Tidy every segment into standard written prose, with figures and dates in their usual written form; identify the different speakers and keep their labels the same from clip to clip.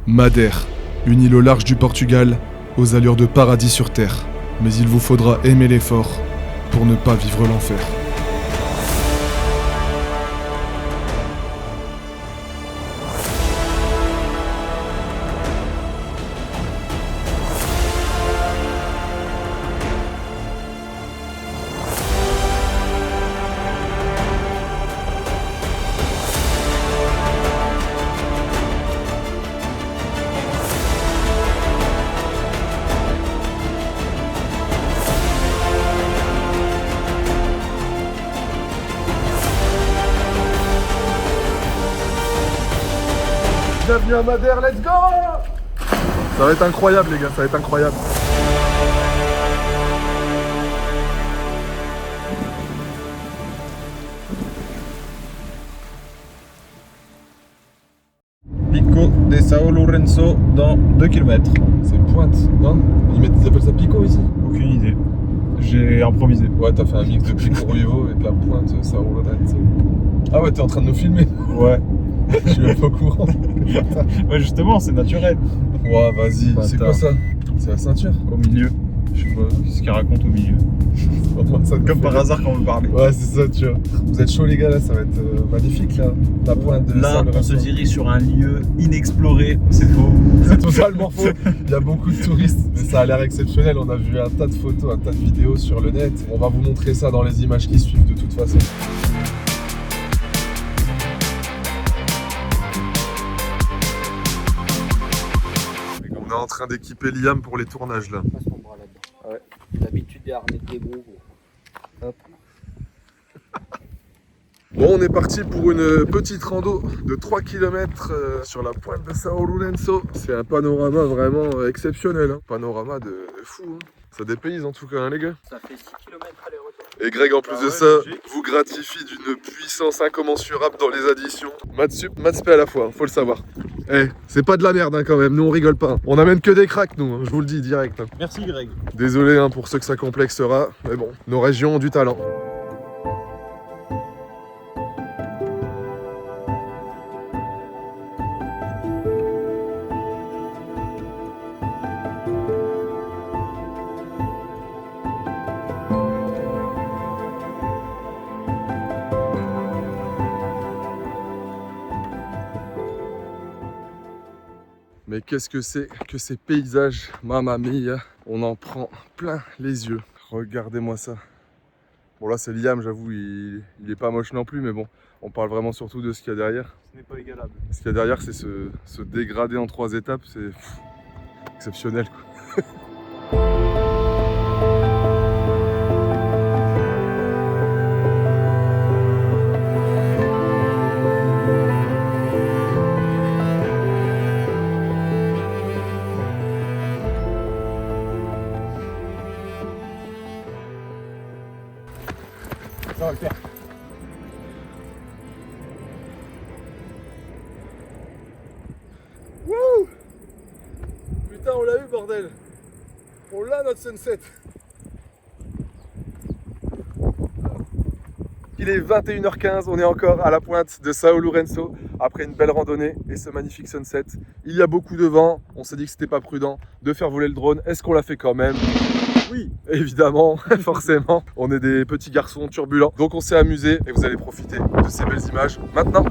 Speaker 1: Madère, une île au large du Portugal, aux allures de paradis sur terre. Mais il vous faudra aimer l'effort pour ne pas vivre l'enfer. Bienvenue à Madère, let's go! Ça va être incroyable les gars, ça va être incroyable.
Speaker 2: Pico de São Lourenço dans 2 km.
Speaker 1: C'est Pointe, non? Ils appellent ça Pico ici?
Speaker 2: Aucune idée. J'ai improvisé.
Speaker 1: Ouais, t'as fait un mix de Pico Ruivo et de la Pointe São Lourenço. Ah ouais, t'es en train de nous filmer?
Speaker 2: Ouais.
Speaker 1: Je suis même pas au courant.
Speaker 2: Ouais, justement, c'est naturel.
Speaker 1: Ouais, vas-y, c'est quoi ça? C'est la ceinture?
Speaker 2: Au milieu. Je sais pas ce qu'il raconte au milieu. Comme par hasard quand on me parlait.
Speaker 1: Ouais, c'est ça, tu vois. Vous êtes chaud les gars, là, ça va être magnifique là. La Pointe de
Speaker 2: Là,
Speaker 1: São
Speaker 2: on
Speaker 1: Lourenço.
Speaker 2: se dirige sur un lieu inexploré. C'est faux.
Speaker 1: C'est totalement faux. Il y a beaucoup de touristes, mais ça a l'air exceptionnel. On a vu un tas de photos, un tas de vidéos sur le net. On va vous montrer ça dans les images qui suivent de toute façon. On est en train d'équiper Liam pour les tournages là.
Speaker 3: Passe ton bras là-dedans. Ouais. D'habitude, des harnais de débrouille. Hop.
Speaker 1: Bon, on est parti pour une petite rando de 3 km sur la pointe de São Lourenço. C'est un panorama vraiment exceptionnel. Hein. Panorama de fou. Hein. Ça dépayse en tout cas, hein, les gars.
Speaker 3: Ça fait 6 km aller-retour.
Speaker 1: Et Greg, en plus
Speaker 2: Ah
Speaker 1: de
Speaker 2: ouais,
Speaker 1: ça,
Speaker 2: logique.
Speaker 1: vous gratifie d'une puissance incommensurable dans les additions. Maths sup, maths spé à la fois, hein, faut le savoir. Eh, c'est pas de la merde hein, quand même, nous on rigole pas. Hein. On amène que des cracks nous, hein, je vous le dis direct. Hein.
Speaker 2: Merci Greg.
Speaker 1: Désolé hein, pour ceux que ça complexera, mais bon, nos régions ont du talent. Mais qu'est-ce que c'est que ces paysages, mamma mia, on en prend plein les yeux. Regardez-moi ça. Bon là c'est Liam, j'avoue, il est pas moche non plus, mais bon, on parle vraiment surtout de ce qu'il y a derrière.
Speaker 2: Ce n'est pas égalable.
Speaker 1: Ce qu'il y a derrière, c'est ce dégradé en 3 étapes, c'est exceptionnel quoi.
Speaker 2: Ça va le faire.
Speaker 1: Wouh! Putain, on l'a eu bordel! On l'a notre sunset! Il est 21h15, on est encore à la pointe de São Lourenço après une belle randonnée et ce magnifique sunset. Il y a beaucoup de vent, on s'est dit que c'était pas prudent de faire voler le drone. Est-ce qu'on l'a fait quand même? Oui, évidemment, forcément. On est des petits garçons turbulents, donc on s'est amusé et vous allez profiter de ces belles images maintenant.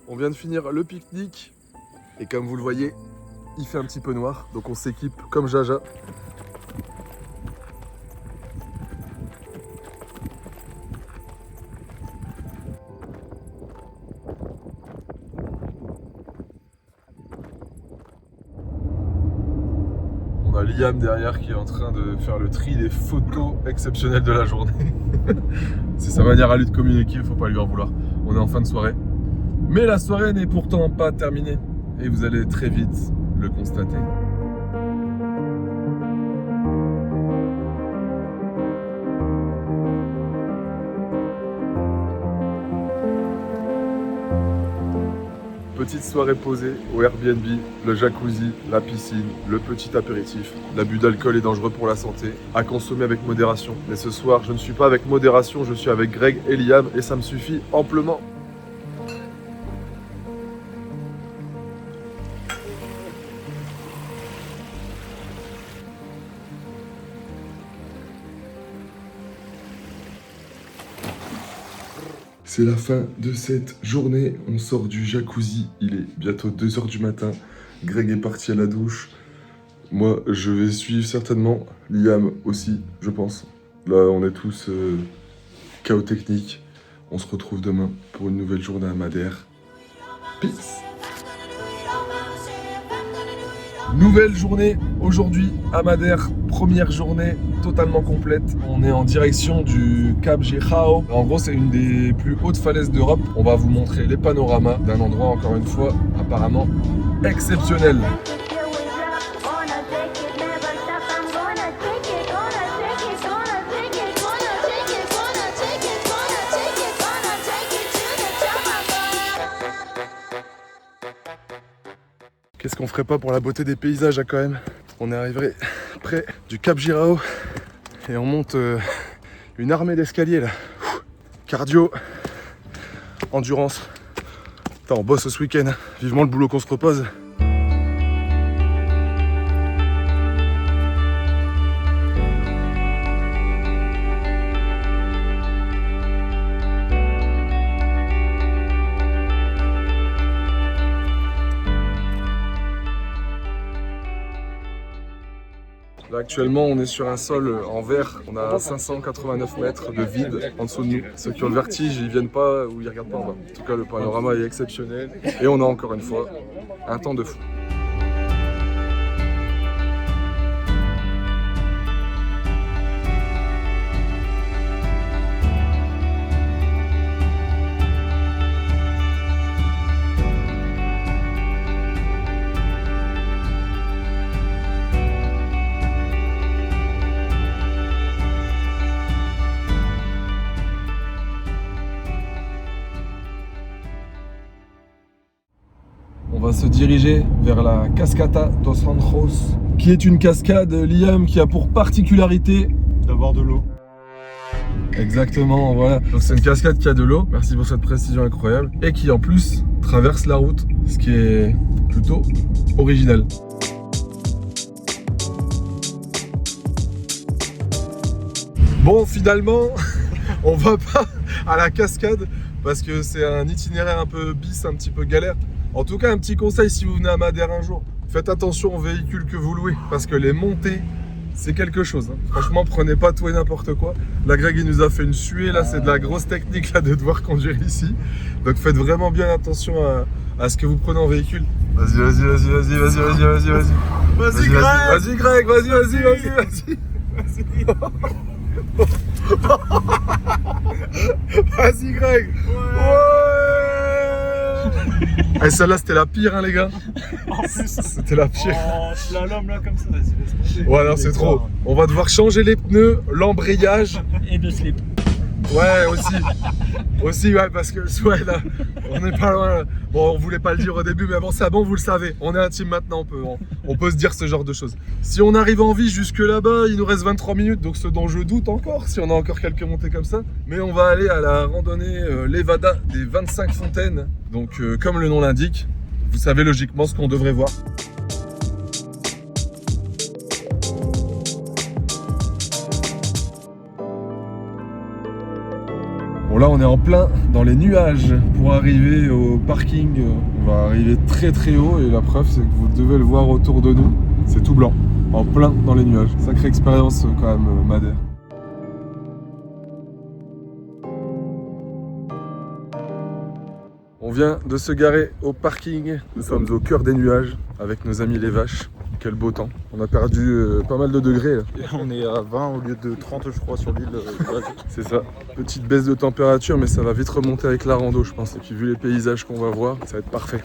Speaker 1: On vient de finir le pique-nique et comme vous le voyez, il fait un petit peu noir, donc on s'équipe comme Jaja. On a Liam derrière qui est en train de faire le tri des photos exceptionnelles de la journée. C'est sa manière à lui de communiquer, il faut pas lui en vouloir. On est en fin de soirée. Mais la soirée n'est pourtant pas terminée et vous allez très vite le constater. Petite soirée posée au Airbnb, le jacuzzi, la piscine, le petit apéritif. L'abus d'alcool est dangereux pour la santé, à consommer avec modération. Mais ce soir, je ne suis pas avec modération, je suis avec Greg et Liam et ça me suffit amplement. C'est la fin de cette journée, on sort du jacuzzi, il est bientôt 2 h du matin, Greg est parti à la douche, moi je vais suivre certainement, Liam aussi je pense. Là on est tous chaos technique, on se retrouve demain pour une nouvelle journée à Madère. Peace. Nouvelle journée aujourd'hui à Madère, première journée totalement complète. On est en direction du Cap Girao. En gros, c'est une des plus hautes falaises d'Europe. On va vous montrer les panoramas d'un endroit, encore une fois, apparemment exceptionnel. Qu'est-ce qu'on ferait pas pour la beauté des paysages quand même. On est arrivé près du Cap Girao et on monte une armée d'escaliers là. Cardio, endurance. Putain, on bosse ce week-end. Vivement le boulot qu'on se propose. Là, actuellement, on est sur un sol en verre. On a 589 mètres de vide en dessous de nous. Ceux qui ont le vertige, ils viennent pas ou ils regardent pas en bas. En tout cas, le panorama est exceptionnel. Et on a encore une fois un temps de fou. On va se diriger vers la Cascata dos Anjos, qui est une cascade, Liam, qui a pour particularité
Speaker 2: d'avoir de l'eau.
Speaker 1: Exactement, voilà. Donc c'est une cascade qui a de l'eau, merci pour cette précision incroyable, et qui en plus traverse la route, ce qui est plutôt original. Bon, finalement, on va pas à la cascade parce que c'est un itinéraire un peu bis, un petit peu galère. En tout cas, un petit conseil si vous venez à Madère un jour, faites attention aux véhicules que vous louez parce que les montées, c'est quelque chose. Hein. Franchement, prenez pas tout et n'importe quoi. La Greg, il nous a fait une suée, là, c'est de la grosse technique là, de devoir conduire ici. Donc faites vraiment bien attention à ce que vous prenez en véhicule. Vas-y, vas-y, vas-y, vas-y, vas-y, vas-y, vas-y, vas-y.
Speaker 2: Vas-y, Greg.
Speaker 1: Vas-y, Greg, vas-y, vas-y, vas-y, vas-y. Vas-y, Greg. Ouais. Et celle-là, c'était la pire, hein, les gars.
Speaker 2: En plus,
Speaker 1: C'était la pire.
Speaker 2: en slalom là comme ça, vas-y, laisse tomber.
Speaker 1: Ouais, non, c'est trop. On va devoir changer les pneus, l'embrayage.
Speaker 3: Et de slip.
Speaker 1: Ouais, aussi. Aussi, ouais, parce que ouais, là, on n'est pas loin. Là. Bon, on voulait pas le dire au début, mais bon, c'est bon, vous le savez. On est intime maintenant, on peut se dire ce genre de choses. Si on arrive en vie jusque là-bas, il nous reste 23 minutes, donc ce dont je doute encore, si on a encore quelques montées comme ça. Mais on va aller à la randonnée Levada des 25 fontaines. Donc, comme le nom l'indique, vous savez logiquement ce qu'on devrait voir. Bon là on est en plein dans les nuages pour arriver au parking. On va arriver très très haut et la preuve c'est que vous devez le voir autour de nous. C'est tout blanc, en plein dans les nuages. Sacrée expérience quand même Madère. On vient de se garer au parking. Nous sommes au cœur des nuages avec nos amis les vaches. Quel beau temps. On a perdu pas mal de degrés là.
Speaker 2: On est à 20 au lieu de 30 je crois sur l'île.
Speaker 1: C'est ça. Petite baisse de température mais ça va vite remonter avec la rando je pense. Et puis vu les paysages qu'on va voir, ça va être parfait.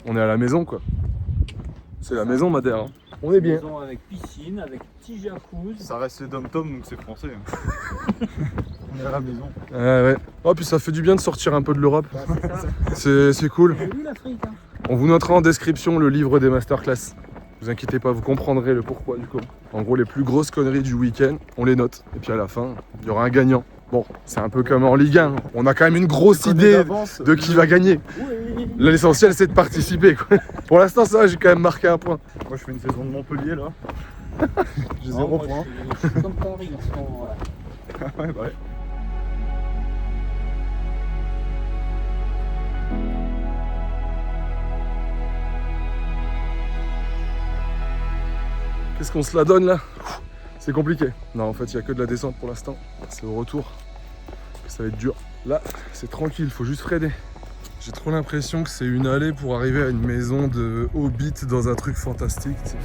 Speaker 1: On est à la maison quoi. C'est la maison Madère. Hein. On est bien.
Speaker 3: Maison avec piscine, avec petit jacuzzi.
Speaker 2: Ça reste les dom-tom, donc c'est français. Hein. On est à la maison.
Speaker 1: Ouais. Oh, puis ça fait du bien de sortir un peu de l'Europe.
Speaker 3: Bah, c'est ça.
Speaker 1: C'est cool.
Speaker 3: J'ai lu l'Afrique. Hein.
Speaker 1: On vous notera en description le livre des masterclass. Vous inquiétez pas, vous comprendrez le pourquoi du comment. En gros, les plus grosses conneries du week-end, on les note. Et puis à la fin, il y aura un gagnant. Bon, c'est un peu comme en Ligue 1. On a quand même une grosse idée de qui va gagner.
Speaker 3: Oui.
Speaker 1: L'essentiel, c'est de participer, quoi. Pour l'instant, ça, j'ai quand même marqué un point.
Speaker 2: Moi, je fais une saison de Montpellier là. J'ai
Speaker 3: Non,
Speaker 2: 0
Speaker 3: moi,
Speaker 2: point.
Speaker 3: Je suis comme Paris en ce moment. Voilà.
Speaker 2: Ouais, bah ouais.
Speaker 1: Qu'est-ce qu'on se la donne là? C'est compliqué. Non, en fait, il n'y a que de la descente pour l'instant. C'est au retour que ça va être dur. Là, c'est tranquille, faut juste freiner. J'ai trop l'impression que c'est une allée pour arriver à une maison de Hobbit dans un truc fantastique. Tu sais.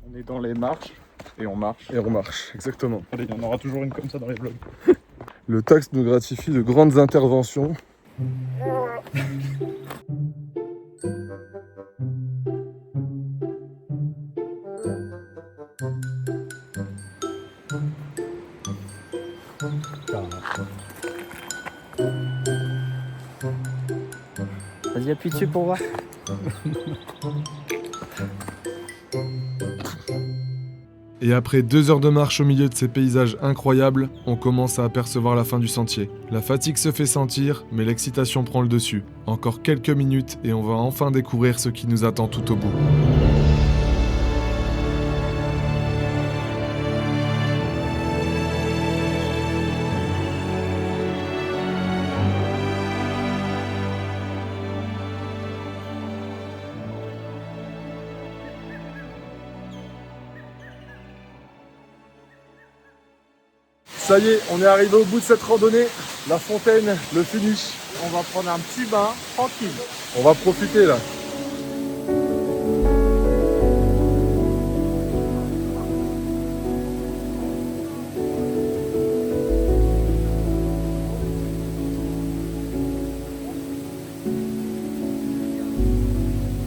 Speaker 2: On est dans les marches et on marche.
Speaker 1: Et on marche, exactement.
Speaker 2: Allez, il y en aura toujours une comme ça dans les vlogs.
Speaker 1: Le taxe nous gratifie de grandes interventions.
Speaker 3: Vas-y, appuie dessus pour voir.
Speaker 1: Et après 2 heures de marche au milieu de ces paysages incroyables, on commence à apercevoir la fin du sentier. La fatigue se fait sentir, mais l'excitation prend le dessus. Encore quelques minutes et on va enfin découvrir ce qui nous attend tout au bout. Ça y est, on est arrivé au bout de cette randonnée. La fontaine, le finish.
Speaker 2: On va prendre un petit bain tranquille.
Speaker 1: On va profiter là.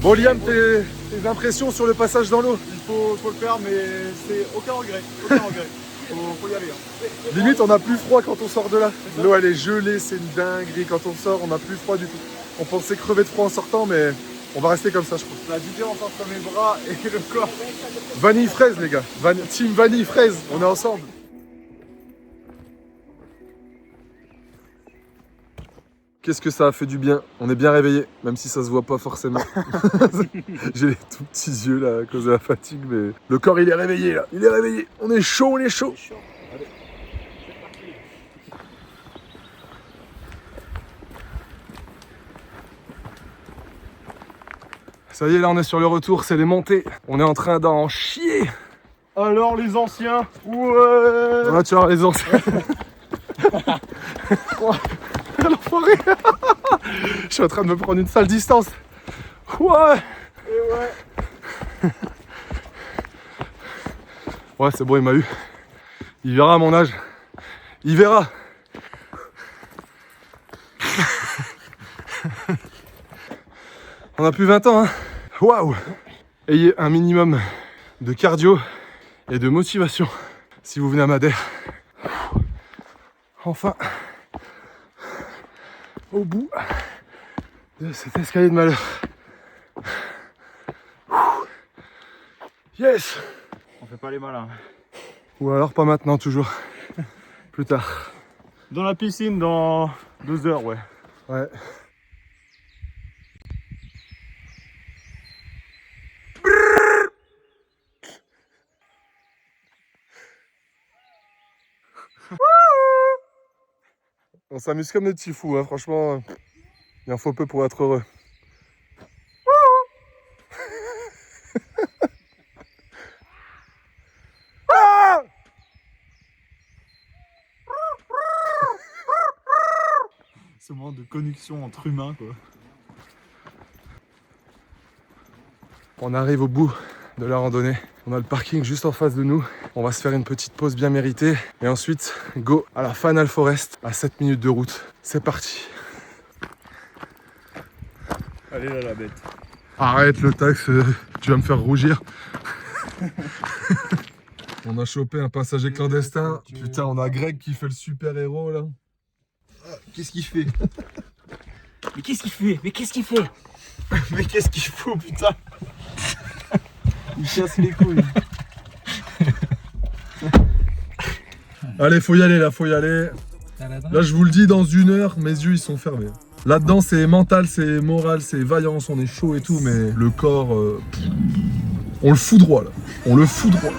Speaker 1: Bon Liam, tes impressions sur le passage dans l'eau?
Speaker 2: Il faut le faire, mais c'est aucun regret. Aucun regret. Faut y aller. Hein.
Speaker 1: Limite, on a plus froid quand on sort de là. L'eau, elle est gelée, c'est une dinguerie. Quand on sort, on a plus froid du tout. On pensait crever de froid en sortant, mais on va rester comme ça, je crois.
Speaker 2: La différence entre mes bras et le corps.
Speaker 1: Vanille fraise, les gars. Team vanille fraise, on est ensemble. Qu'est-ce que ça a fait du bien. On est bien réveillé, même si ça se voit pas forcément. J'ai les tout petits yeux là à cause de la fatigue, mais le corps il est réveillé là. Il est réveillé. On est chaud, on est chaud.
Speaker 3: Allez.
Speaker 1: Ça y est, là on est sur le retour, c'est les montées. On est en train d'en chier.
Speaker 2: Alors les anciens. Ouais.
Speaker 1: Voilà, tu vois, les anciens. L'enfoiré. Je suis en train de me prendre une sale distance. Ouais.
Speaker 2: Et ouais.
Speaker 1: Ouais, c'est bon, il m'a eu. Il verra à mon âge. Il verra. On a plus 20 ans, hein. Waouh. Ayez un minimum de cardio et de motivation si vous venez à Madère. Enfin, au bout de cet escalier de malheur. Yes.
Speaker 2: On fait pas les malins.
Speaker 1: Ou alors pas maintenant, toujours. Plus tard.
Speaker 2: Dans la piscine dans 2 heures, ouais.
Speaker 1: Ouais. On s'amuse comme des petits fous, hein. Franchement, il en faut peu pour être heureux.
Speaker 2: Ce moment de connexion entre humains, quoi.
Speaker 1: On arrive au bout de la randonnée. On a le parking juste en face de nous. On va se faire une petite pause bien méritée. Et ensuite, go à la Fanal Forest à 7 minutes de route. C'est parti.
Speaker 2: Allez là, la bête.
Speaker 1: Arrête le taxe, tu vas me faire rougir. On a chopé un passager clandestin. Putain, on a Greg qui fait le super héros là.
Speaker 2: Qu'est-ce qu'il fait?
Speaker 3: Mais qu'est-ce qu'il fait? Mais qu'est-ce qu'il fait?
Speaker 2: Mais qu'est-ce qu'il faut, putain?
Speaker 3: Il chasse les couilles.
Speaker 1: Allez, faut y aller là, faut y aller. Là, je vous le dis, dans 1 heure, mes yeux ils sont fermés. Là-dedans, c'est mental, c'est moral, c'est vaillance, on est chaud et tout, mais le corps, on le fout droit là. On le fout droit.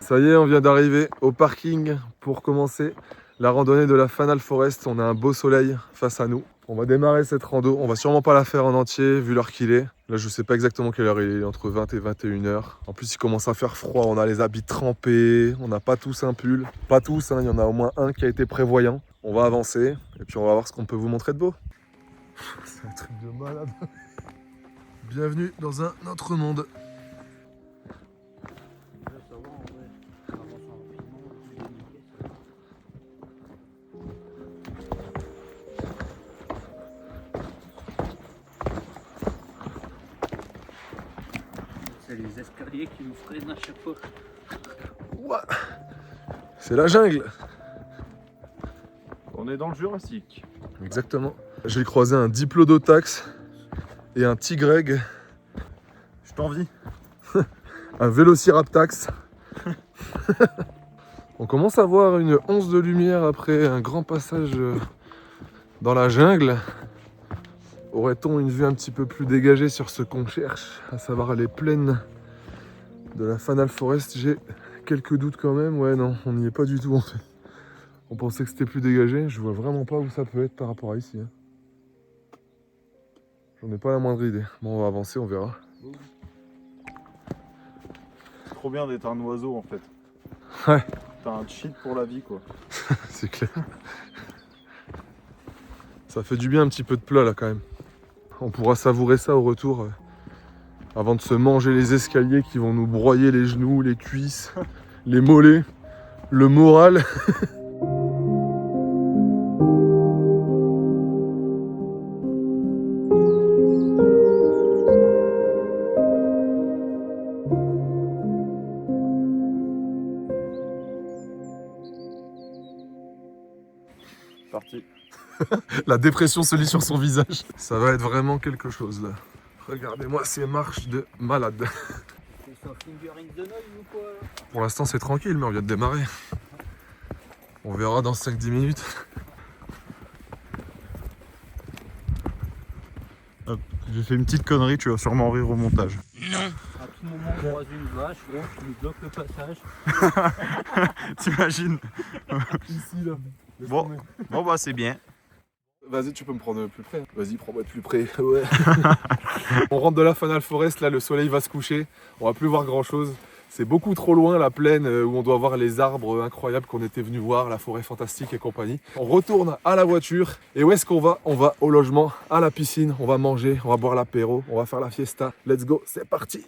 Speaker 1: Ça y est, on vient d'arriver au parking pour commencer la randonnée de la Fanal Forest. On a un beau soleil face à nous. On va démarrer cette rando. On va sûrement pas la faire en entier vu l'heure qu'il est. Là, je sais pas exactement quelle heure il est, entre 20 et 21 h. En plus, il commence à faire froid. On a les habits trempés. On n'a pas tous un pull. Pas tous, hein. Il y en a au moins un qui a été prévoyant. On va avancer et puis on va voir ce qu'on peut vous montrer de beau. C'est un truc de malade. Bienvenue dans un autre monde.
Speaker 3: C'est les escaliers qui nous freinent à chaque fois.
Speaker 1: Ouah. C'est la jungle.
Speaker 2: On est dans le Jurassique.
Speaker 1: Exactement. J'ai croisé un Diplodocus et un Tigreg,
Speaker 2: Je t'envie.
Speaker 1: un Vélociraptax. On commence à voir une once de lumière après un grand passage dans la jungle. Aurait-on une vue un petit peu plus dégagée sur ce qu'on cherche, à savoir les plaines de la Fanal Forest? J'ai quelques doutes quand même. Ouais, non, on n'y est pas du tout en fait. On pensait que c'était plus dégagé. Je vois vraiment pas où ça peut être par rapport à ici. Hein. J'en ai pas la moindre idée. Bon, on va avancer, on verra.
Speaker 2: C'est trop bien d'être un oiseau en fait.
Speaker 1: Ouais.
Speaker 2: T'as un cheat pour la vie quoi.
Speaker 1: C'est clair. Ça fait du bien un petit peu de plat là quand même. On pourra savourer ça au retour avant de se manger les escaliers qui vont nous broyer les genoux, les cuisses, les mollets, le moral.
Speaker 2: Parti.
Speaker 1: La dépression se lit sur son visage. Ça va être vraiment quelque chose là. Regardez-moi ces marches de malade.
Speaker 3: C'est son finger in the nose ou quoi là?
Speaker 1: Pour l'instant c'est tranquille mais on vient de démarrer. On verra dans 5-10 minutes.
Speaker 2: Hop, j'ai fait une petite connerie, tu vas sûrement rire au montage.
Speaker 3: À tout moment on croise une vache, bon, tu nous bloques le passage.
Speaker 2: T'imagines?
Speaker 1: Ici là.
Speaker 2: Bon, bah c'est bien.
Speaker 1: Vas-y, tu peux me prendre plus près. Vas-y, prends-moi de plus près. Ouais. On rentre de la Fanal Forest, là le soleil va se coucher. On va plus voir grand chose. C'est beaucoup trop loin la plaine où on doit voir les arbres incroyables qu'on était venu voir, la forêt fantastique et compagnie. On retourne à la voiture. Et où est-ce qu'on va? On va au logement, à la piscine. On va manger, on va boire l'apéro, on va faire la fiesta. Let's go, c'est parti.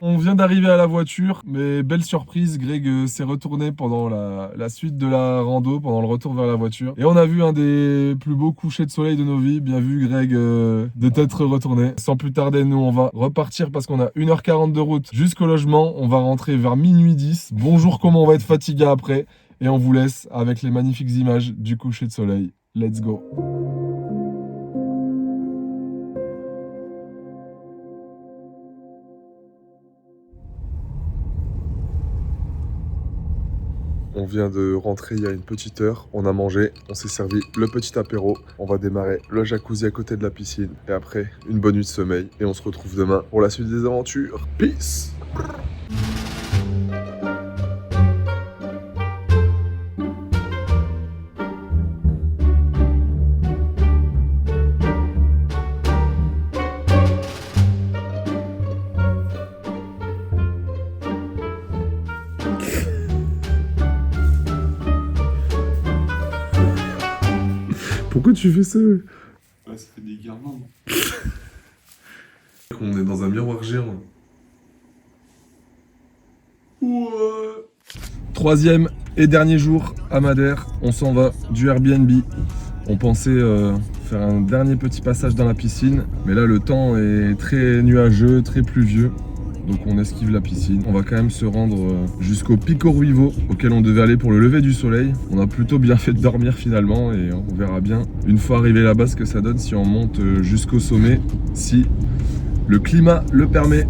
Speaker 1: On vient d'arriver à la voiture, mais belle surprise, Greg s'est retourné pendant la suite de la rando, pendant le retour vers la voiture. Et on a vu un des plus beaux couchers de soleil de nos vies. Bien vu Greg de t'être retourné. Sans plus tarder, nous on va repartir parce qu'on a 1h40 de route jusqu'au logement. On va rentrer vers minuit 10. Bonjour, comment on va être fatigué après. Et on vous laisse avec les magnifiques images du coucher de soleil. Let's go. On vient de rentrer il y a une petite heure, on a mangé, on s'est servi le petit apéro, on va démarrer le jacuzzi à côté de la piscine et après une bonne nuit de sommeil et on se retrouve demain pour la suite des aventures. Peace! Pourquoi tu fais ça?
Speaker 2: Ouais, ça fait des guirlandes.
Speaker 1: On est dans un miroir géant. Ouais. Troisième et dernier jour à Madère, on s'en va du Airbnb. On pensait faire un dernier petit passage dans la piscine, mais là le temps est très nuageux, très pluvieux. Donc on esquive la piscine. On va quand même se rendre jusqu'au Pico Ruivo, auquel on devait aller pour le lever du soleil. On a plutôt bien fait de dormir finalement et on verra bien une fois arrivé là-bas ce que ça donne si on monte jusqu'au sommet, si le climat le permet.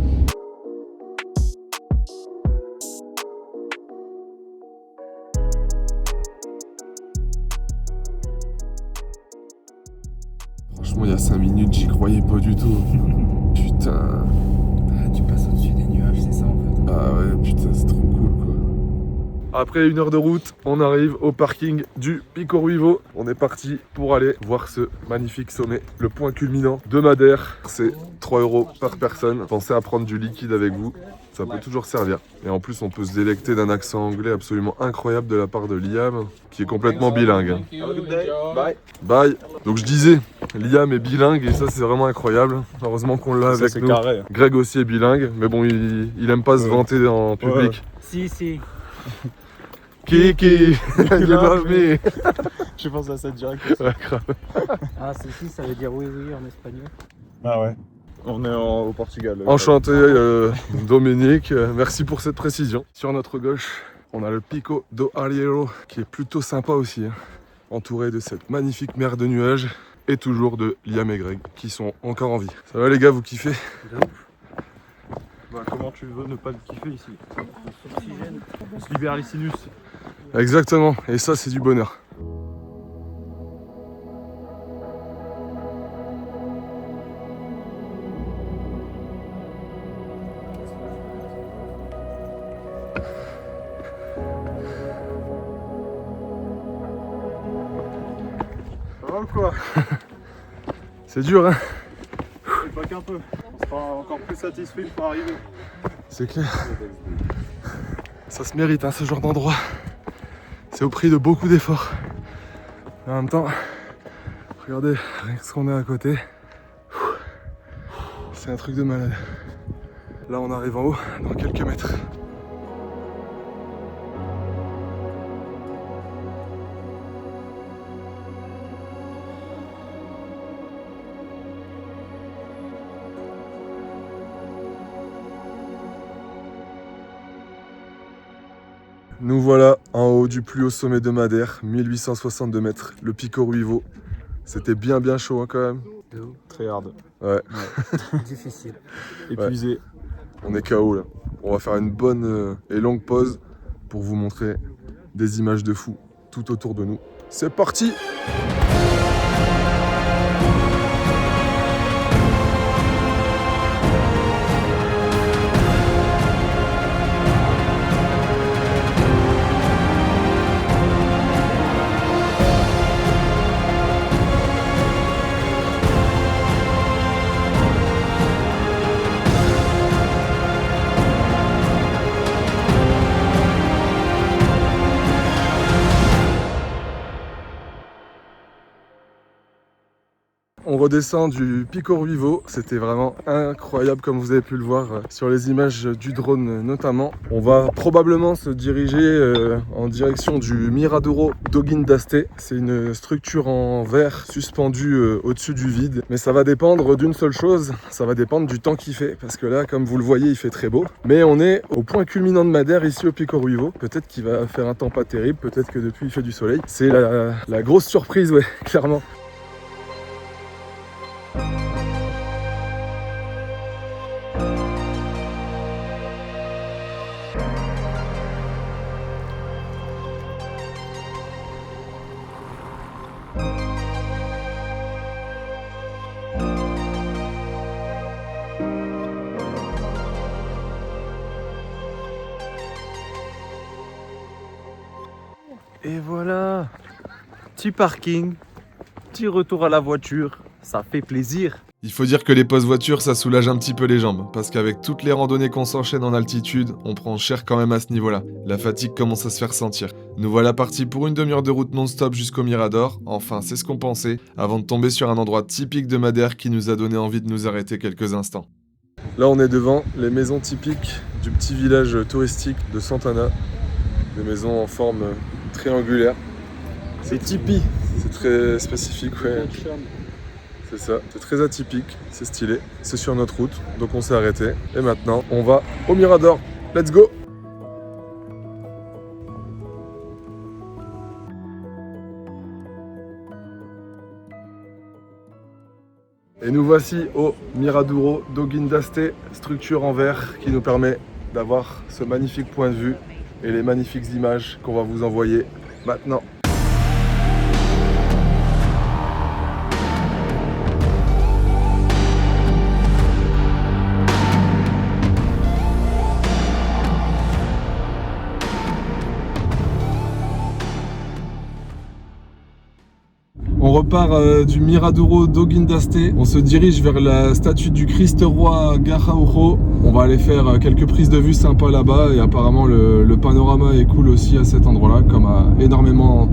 Speaker 1: Franchement, il y a 5 minutes, j'y croyais pas du tout. Putain.
Speaker 3: Ah, tu passes au-dessus des nuages, c'est ça en fait.
Speaker 1: Ah ouais, putain, c'est trop cool quoi. Après 1 heure de route, on arrive au parking du Pico Ruivo. On est parti pour aller voir ce magnifique sommet. Le point culminant de Madère, c'est 3 € par personne. Pensez à prendre du liquide avec vous, ça peut toujours servir. Et en plus, on peut se délecter d'un accent anglais absolument incroyable de la part de Liam, qui est complètement bilingue.
Speaker 2: Bye.
Speaker 1: Bye. Donc je disais, Liam est bilingue et ça c'est vraiment incroyable. Heureusement qu'on l'a
Speaker 2: Ça,
Speaker 1: avec
Speaker 2: c'est
Speaker 1: nous.
Speaker 2: carré.
Speaker 1: Greg aussi est bilingue, mais bon, il aime pas se vanter en public.
Speaker 3: Si, si.
Speaker 1: Kiki, you love me.
Speaker 2: Je pense à ça direct.
Speaker 1: Ouais, grave.
Speaker 3: Ah, si, ça veut dire oui, oui en espagnol.
Speaker 2: Ah ouais. On est au Portugal.
Speaker 1: Enchanté Dominique, merci pour cette précision. Sur notre gauche, on a le Pico do Arriero qui est plutôt sympa aussi, hein. Entouré de cette magnifique mer de nuages et toujours de Liam et Greg qui sont encore en vie. Ça va les gars, vous kiffez?
Speaker 2: Bah, comment tu veux ne pas le kiffer ici?
Speaker 3: Oxygène.
Speaker 2: On se libère les sinus.
Speaker 1: Exactement, et ça c'est du bonheur.
Speaker 2: Ça va ou quoi?
Speaker 1: C'est dur hein?
Speaker 2: C'est pas qu'un peu. On sera encore plus satisfait pour arriver.
Speaker 1: C'est clair. Ça se mérite hein, ce genre d'endroit. C'est au prix de beaucoup d'efforts. Mais en même temps, regardez rien que ce qu'on a à côté. C'est un truc de malade. Là on arrive en haut dans quelques mètres. Nous voilà en haut du plus haut sommet de Madère, 1862 mètres, le Pico Ruivo. C'était bien chaud hein, quand même.
Speaker 2: Très hard.
Speaker 1: Ouais,
Speaker 3: Difficile.
Speaker 2: Épuisé.
Speaker 1: on est KO là. On va faire une bonne et longue pause pour vous montrer des images de fou tout autour de nous. C'est parti! On redescend du Pico Ruivo, c'était vraiment incroyable comme vous avez pu le voir sur les images du drone notamment. On va probablement se diriger en direction du Miradoro d'Oguindaste. C'est une structure en verre suspendue au-dessus du vide. Mais ça va dépendre d'une seule chose, ça va dépendre du temps qu'il fait. Parce que là, comme vous le voyez, il fait très beau. Mais on est au point culminant de Madère ici au Pico Ruivo. Peut-être qu'il va faire un temps pas terrible, peut-être que depuis il fait du soleil. C'est la grosse surprise, ouais, clairement.
Speaker 3: Et voilà. Petit parking, petit retour à la voiture, ça fait plaisir.
Speaker 1: Il faut dire que les pauses voitures, ça soulage un petit peu les jambes, parce qu'avec toutes les randonnées qu'on s'enchaîne en altitude, on prend cher quand même à ce niveau-là. La fatigue commence à se faire sentir. Nous voilà partis pour une demi-heure de route non-stop jusqu'au Mirador, enfin c'est ce qu'on pensait, avant de tomber sur un endroit typique de Madère qui nous a donné envie de nous arrêter quelques instants. Là on est devant les maisons typiques du petit village touristique de Santana. Des maisons en forme triangulaire. C'est tipi, c'est très spécifique, ouais. C'est ça, c'est très atypique, c'est stylé, c'est sur notre route, donc on s'est arrêté. Et maintenant, on va au Mirador. Let's go! Et nous voici au Miraduro do Guindaste, structure en verre qui nous permet d'avoir ce magnifique point de vue et les magnifiques images qu'on va vous envoyer maintenant. On repart du Miraduro do Guindaste, on se dirige vers la statue du Christ roi Garaujo. On va aller faire quelques prises de vue sympas là-bas et apparemment le panorama est cool aussi à cet endroit-là, comme à énormément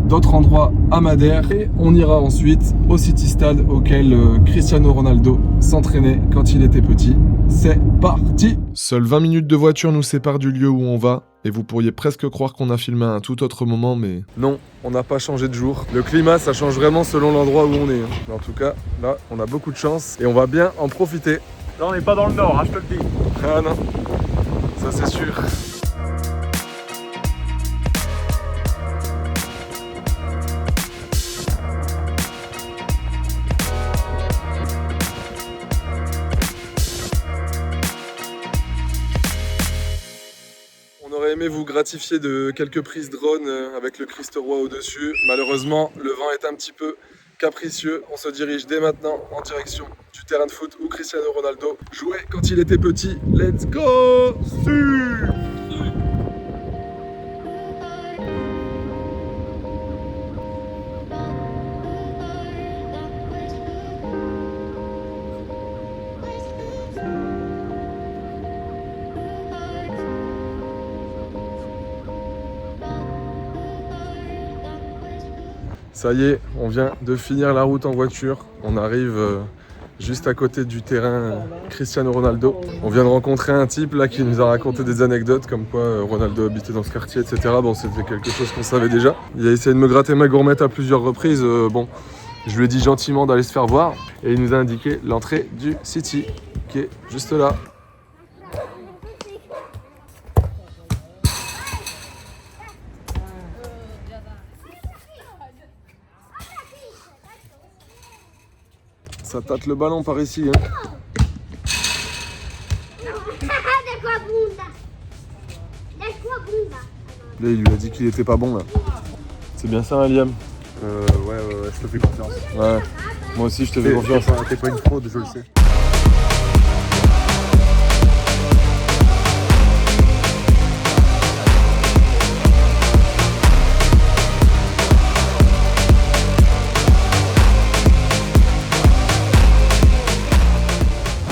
Speaker 1: d'autres endroits à Madère. Et on ira ensuite au City Stade auquel Cristiano Ronaldo s'entraînait quand il était petit. C'est parti! Seuls 20 minutes de voiture nous séparent du lieu où on va. Et vous pourriez presque croire qu'on a filmé à un tout autre moment, mais non, on n'a pas changé de jour. Le climat, ça change vraiment selon l'endroit où on est. Mais en tout cas, là, on a beaucoup de chance et on va bien en profiter.
Speaker 2: Là, on n'est pas dans le nord, hein, je te le dis.
Speaker 1: Ah non, ça c'est sûr. On aurait aimé vous gratifier de quelques prises drone avec le Christ roi au-dessus. Malheureusement, le vent est un petit peu capricieux. On se dirige dès maintenant en direction du terrain de foot où Cristiano Ronaldo jouait quand il était petit. Let's go! Ça y est, on vient de finir la route en voiture. On arrive juste à côté du terrain Cristiano Ronaldo. On vient de rencontrer un type là qui nous a raconté des anecdotes comme quoi Ronaldo habitait dans ce quartier, etc. Bon, c'était quelque chose qu'on savait déjà. Il a essayé de me gratter ma gourmette à plusieurs reprises. Bon, je lui ai dit gentiment d'aller se faire voir et il nous a indiqué l'entrée du City qui est juste là. Ça tâte le ballon par ici. Hein. Là, il lui a dit qu'il était pas bon là. C'est bien ça, hein, Liam?
Speaker 2: Ouais, je te fais confiance.
Speaker 1: Ouais. Moi aussi, je te fais confiance.
Speaker 2: T'es pas une fraude, je le sais.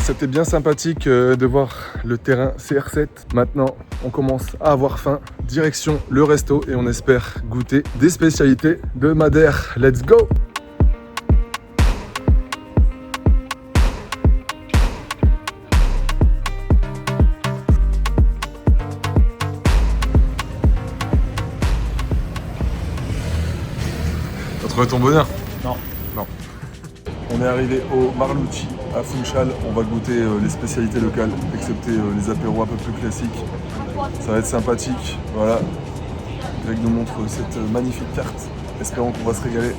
Speaker 1: C'était bien sympathique de voir le terrain CR7. Maintenant, on commence à avoir faim. Direction le resto et on espère goûter des spécialités de Madère. Let's go! T'as trouvé ton bonheur?
Speaker 2: Non.
Speaker 1: Non. On est arrivé au Marlucci à Funchal. On va goûter les spécialités locales, excepté les apéros un peu plus classiques. Ça va être sympathique. Voilà. Greg nous montre cette magnifique carte. Espérons qu'on va se régaler.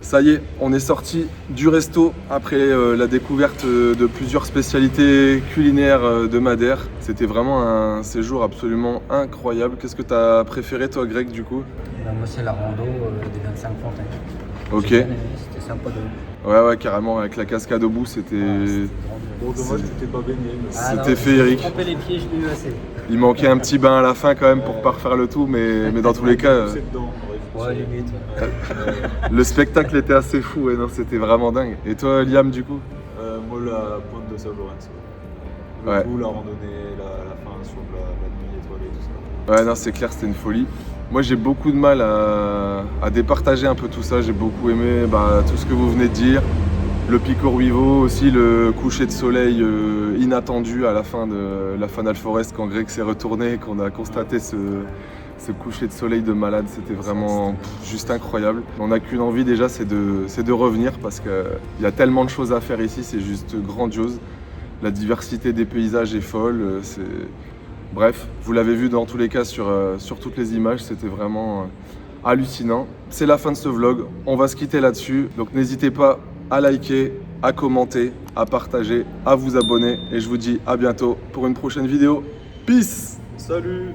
Speaker 1: Ça y est, on est sorti du resto après la découverte de plusieurs spécialités culinaires de Madère. C'était vraiment un séjour absolument incroyable. Qu'est-ce que tu as préféré toi, Greg, du coup?
Speaker 3: Moi, c'est la rando des 25 fontaines.
Speaker 1: Ok.
Speaker 3: J'ai bien aimé, c'était sympa de.
Speaker 1: Ouais, carrément, avec la cascade au bout, c'était
Speaker 2: Bon, dommage que t'es pas baigné. Mais...
Speaker 1: C'était féerique.
Speaker 3: J'ai trempé les pieds, je l'ai eu assez.
Speaker 1: Il manquait un petit bain à la fin quand même pour pas refaire le tout, mais dans tous les cas,
Speaker 2: C'est dedans.
Speaker 3: Ouais, limite.
Speaker 1: le spectacle était assez fou, ouais, non, c'était vraiment dingue. Et toi, Liam, du coup?
Speaker 2: Moi, la pointe de Sao Lorenzo.
Speaker 1: Ouais.
Speaker 2: Tout, la randonnée, la fin sur la nuit étoilée, tout ça.
Speaker 1: Ouais, non, c'est clair, c'était une folie. Moi, j'ai beaucoup de mal à départager un peu tout ça. J'ai beaucoup aimé tout ce que vous venez de dire. Le Pico Ruivo, aussi le coucher de soleil inattendu à la fin de la Final Forest quand Greg s'est retourné et qu'on a constaté ce coucher de soleil de malade. C'était vraiment juste incroyable. On n'a qu'une envie déjà, c'est de revenir parce qu'il y a tellement de choses à faire ici, c'est juste grandiose. La diversité des paysages est folle. Bref, vous l'avez vu dans tous les cas sur toutes les images, c'était vraiment hallucinant. C'est la fin de ce vlog, on va se quitter là-dessus. Donc n'hésitez pas à liker, à commenter, à partager, à vous abonner. Et je vous dis à bientôt pour une prochaine vidéo. Peace!
Speaker 2: Salut!